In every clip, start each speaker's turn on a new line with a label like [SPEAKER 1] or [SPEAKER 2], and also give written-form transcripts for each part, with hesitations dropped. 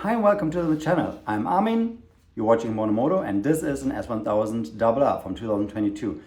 [SPEAKER 1] Hi and welcome to the channel. I'm Armin, you're watching Monomoto, and this is an S1000 RR from 2022.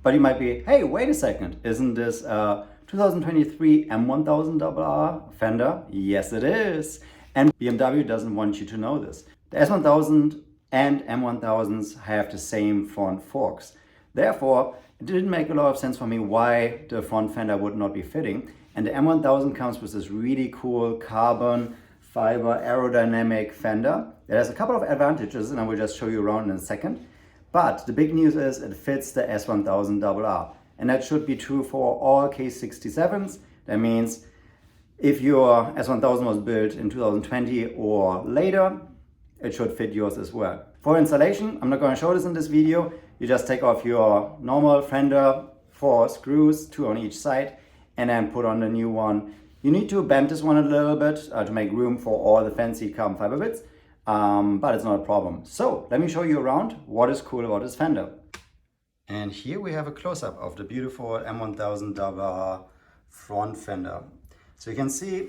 [SPEAKER 1] But you might be, hey, wait a second, isn't this a 2023 M1000 RR Fender? Yes it is. And BMW doesn't want you to know this. The S1000 and M1000s have the same front forks. Therefore, it didn't make a lot of sense for me why the front fender would not be fitting. And the M1000 comes with this really cool carbon fiber aerodynamic fender. It has a couple of advantages and I will just show you around in a second. But the big news is it fits the S1000 RR. And that should be true for all K67s. That means if your S1000 was built in 2020 or later, it should fit yours as well. For installation, I'm not going to show this in this video. You just take off your normal fender, 4 screws, 2 on each side, and then put on the new one. You need to bend this one a little bit to make room for all the fancy carbon fiber bits, but it's not a problem. So let me show you around what is cool about this fender. And here we have a close-up of the beautiful M1000 RR front fender. So you can see,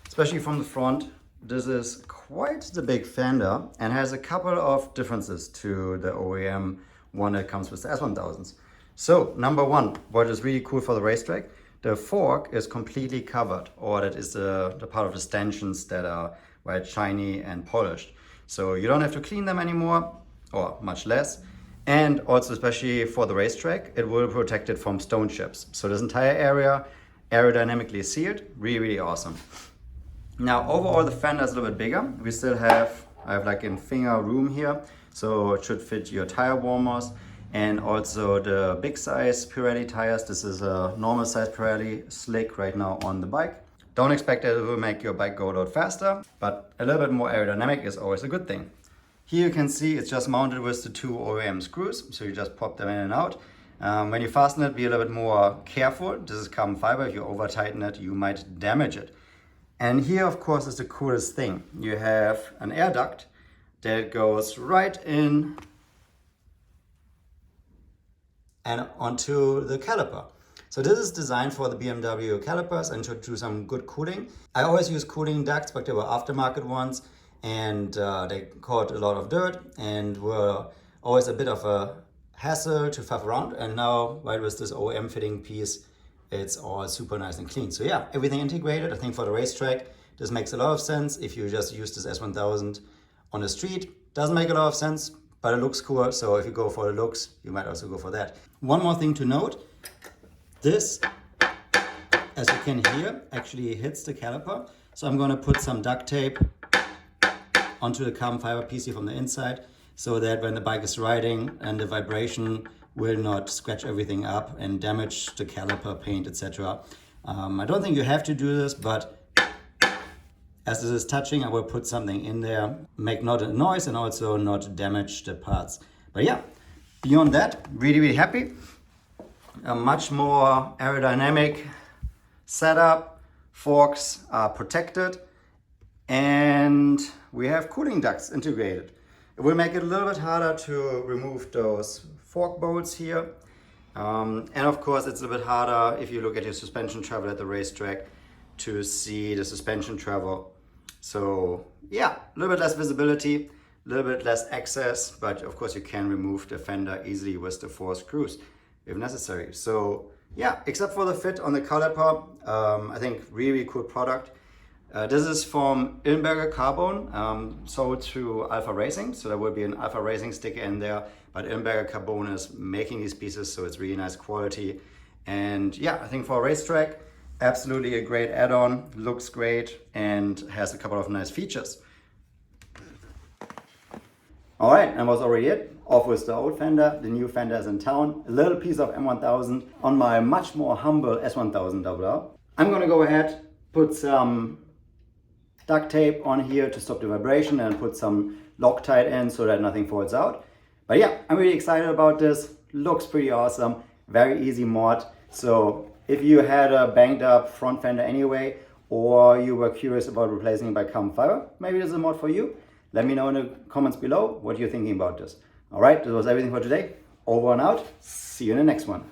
[SPEAKER 1] especially from the front, this is quite the big fender and has a couple of differences to the OEM one that comes with the S1000s. So number one, what is really cool for the racetrack, the fork is completely covered, or that is the part of the stanchions that are quite shiny and polished. So you don't have to clean them anymore, or much less. And also, especially for the racetrack, it will protect it from stone chips. So this entire area, aerodynamically sealed, really, really awesome. Now, overall, the fender is a little bit bigger. We still have, I have like in finger room here, so it should fit your tire warmers. And also the big size Pirelli tires. This is a normal size Pirelli slick right now on the bike. Don't expect that it will make your bike go a lot faster, but a little bit more aerodynamic is always a good thing. Here you can see it's just mounted with the 2 OEM screws, so you just pop them in and out. When you fasten it, be a little bit more careful. This is carbon fiber. If you over tighten it, you might damage it. And here, of course, is the coolest thing. You have an air duct that goes right in and onto the caliper. So this is designed for the BMW calipers and should do some good cooling. I always use cooling ducts, but they were aftermarket ones, and they caught a lot of dirt and were always a bit of a hassle to faff around. And now, right with this OEM fitting piece, it's all super nice and clean. So yeah, everything integrated. I think for the racetrack, this makes a lot of sense. If you just use this S1000 on the street, doesn't make a lot of sense, but it looks cool. So if you go for the looks, you might also go for that. One more thing to note, this, as you can hear, actually hits the caliper. So I'm going to put some duct tape onto the carbon fiber piece here from the inside, so that when the bike is riding and the vibration will not scratch everything up and damage the caliper, paint, etc. I don't think you have to do this, but as this is touching, I will put something in there, make not a noise and also not damage the parts. But yeah, beyond that, really, really happy. A much more aerodynamic setup, forks are protected, and we have cooling ducts integrated. It will make it a little bit harder to remove those fork bolts here. And of course, it's a bit harder if you look at your suspension travel at the racetrack to see the suspension travel. So yeah, a little bit less visibility, a little bit less access, but of course you can remove the fender easily with the 4 screws if necessary. So yeah, except for the fit on the caliper, I think really cool product. This is from Ilmberger Carbon, sold through Alpha Racing. So there will be an Alpha Racing sticker in there, but Ilmberger Carbon is making these pieces, so it's really nice quality. And yeah, I think for a racetrack, absolutely a great add-on, looks great, and has a couple of nice features. All right, and was already it. Off with the old fender, the new fender is in town. A little piece of M1000 on my much more humble S1000 RR. I'm gonna go ahead, put some duct tape on here to stop the vibration and put some Loctite in so that nothing falls out. But yeah, I'm really excited about this. Looks pretty awesome, very easy mod. So if you had a banged up front fender anyway, or you were curious about replacing it by carbon fiber, maybe this is a mod for you. Let me know in the comments below what you're thinking about this. All right, this was everything for today. Over and out. See you in the next one.